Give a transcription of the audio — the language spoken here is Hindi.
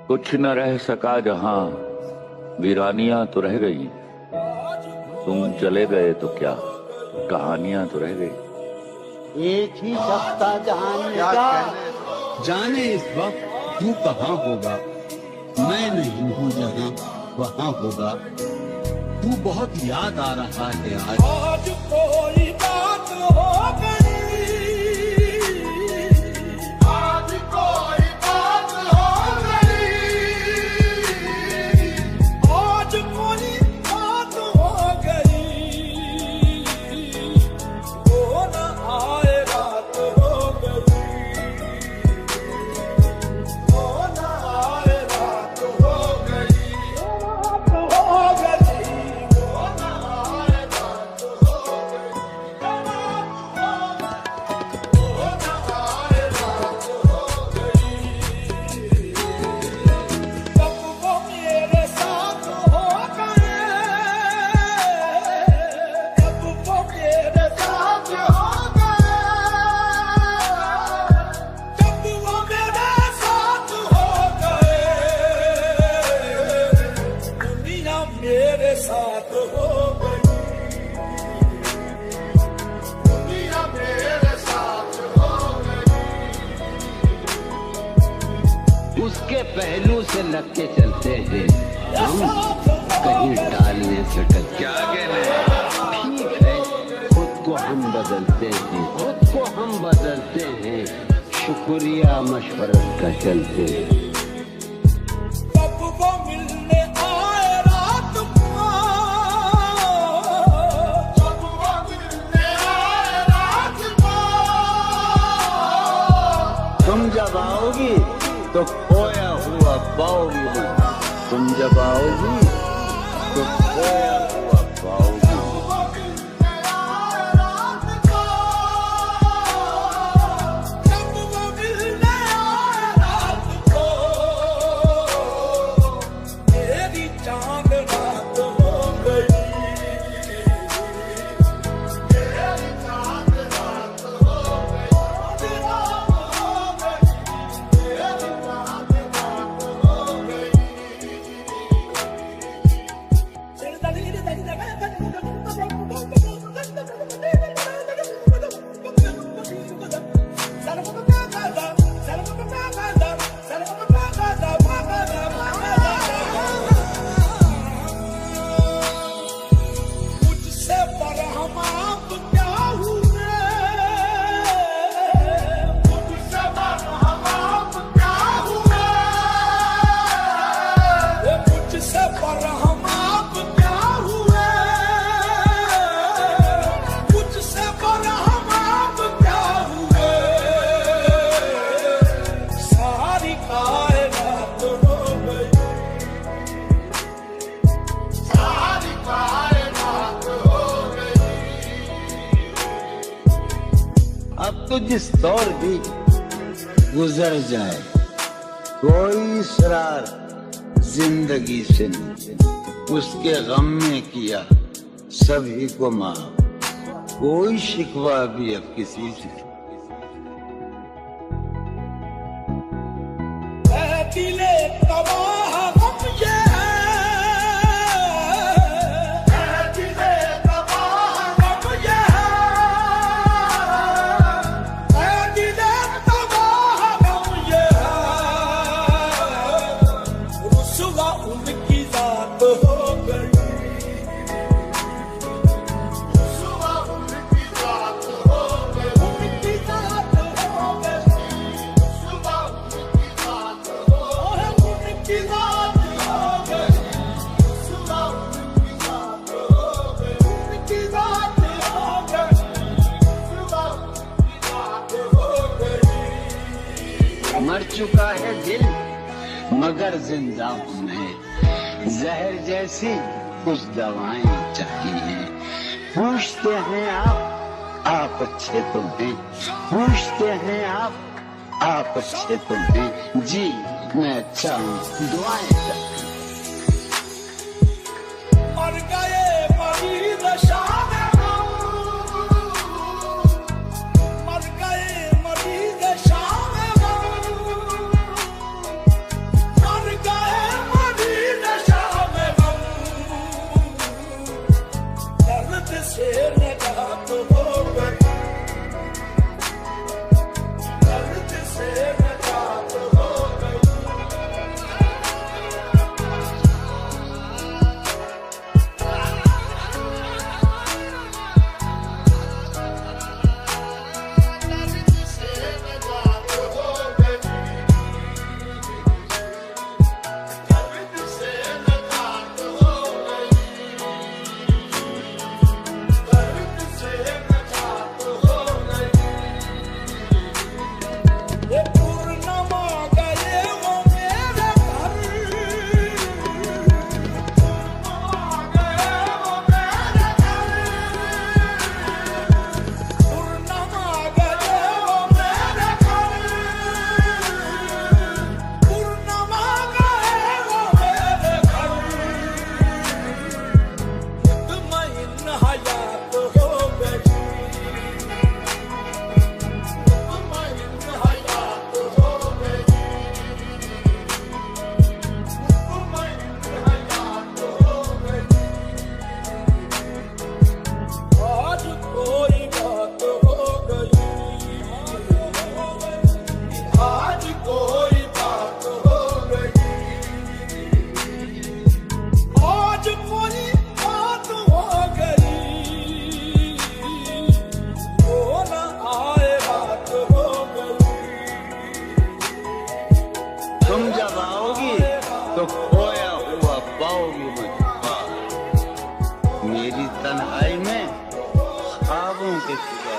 कुछ न रह सका जहां, वीरानियां तो रह गई। तुम चले गए तो क्या, कहानियां तो रह गई। एक ही सप्ताह जाने का, जाने इस वक्त तू कहाँ होगा, मैं नहीं हूँ जहाँ वहाँ होगा। तू बहुत याद आ रहा है आज कोई बात हो गई, आज कोई बात हो गई, आज कोई बात हो गई, वो न आए रात हो गई, वो न आए रात हो गई, रात हो गई, वो न आए रात हो गई, वो न आए रात हो गई। कब वो मेरे साथ हो गए, कब वो मेरे साथ हो गए, कब वो मेरे साथ हो गए, दुनिया मेरे साथ हो गई, दुनिया मेरे साथ हो गई। उसके पहलू से लग के चलते हैं हम, कहीं टालने से टक क्या ठीक है। खुद को हम बदलते हैं, खुद को हम बदलते हैं, शुक्रिया मशवरत का चलते हैं। कब वो मिलने आए रात को, कब वो मिलने आए रात को, तुम जब आओगी तो खोया हुआ पाओगी, तुम जब आओगी तो खोया हुआ पाओगी। वो मिलने आए रात को, कब वो मिलने आए रात को, मेरी चांद रात हो गई, मेरी चांद रात हो गई, रात हो गई, मेरी चांद रात हो गई। जिस दौर भी गुजर जाए, कोई इसरार जिंदगी से नहीं, उसके गम में किया सभी को माफ, कोई शिकवा भी अब किसी से। दिले तबाह गम ये है, दिले तबाह गम ये है, दिले तबाह गम ये है, रुसवा उनकी जात हो गई, रुसवा उनकी जात हो गई, उनकी जात हो गई, रुसवा उनकी जात उनकी जात हो गई, रुसवा उनकी जात हो गई, उनकी जात हो गई, रुसवा उनकी जात हो गई। मर चुका है दिल मगर जिंदा हूं मैं, जहर जैसी कुछ दवाएं चाहिए। पूछते हैं आप अच्छे तो हैं, पूछते हैं आप अच्छे तो हैं, जी मैं अच्छा हूँ, दुआएं करते। मर गए मरीज शाम हम, मर गए मरीज शाम हम, मर गए मरीज शाम हम, दर्द से निजात हो गई, दर्द से निजात हो गई। तुम जब आओगी तो खोया हुआ पाओगी मुझे, मेरी तन्हाई में ख्वाबों के सिवा।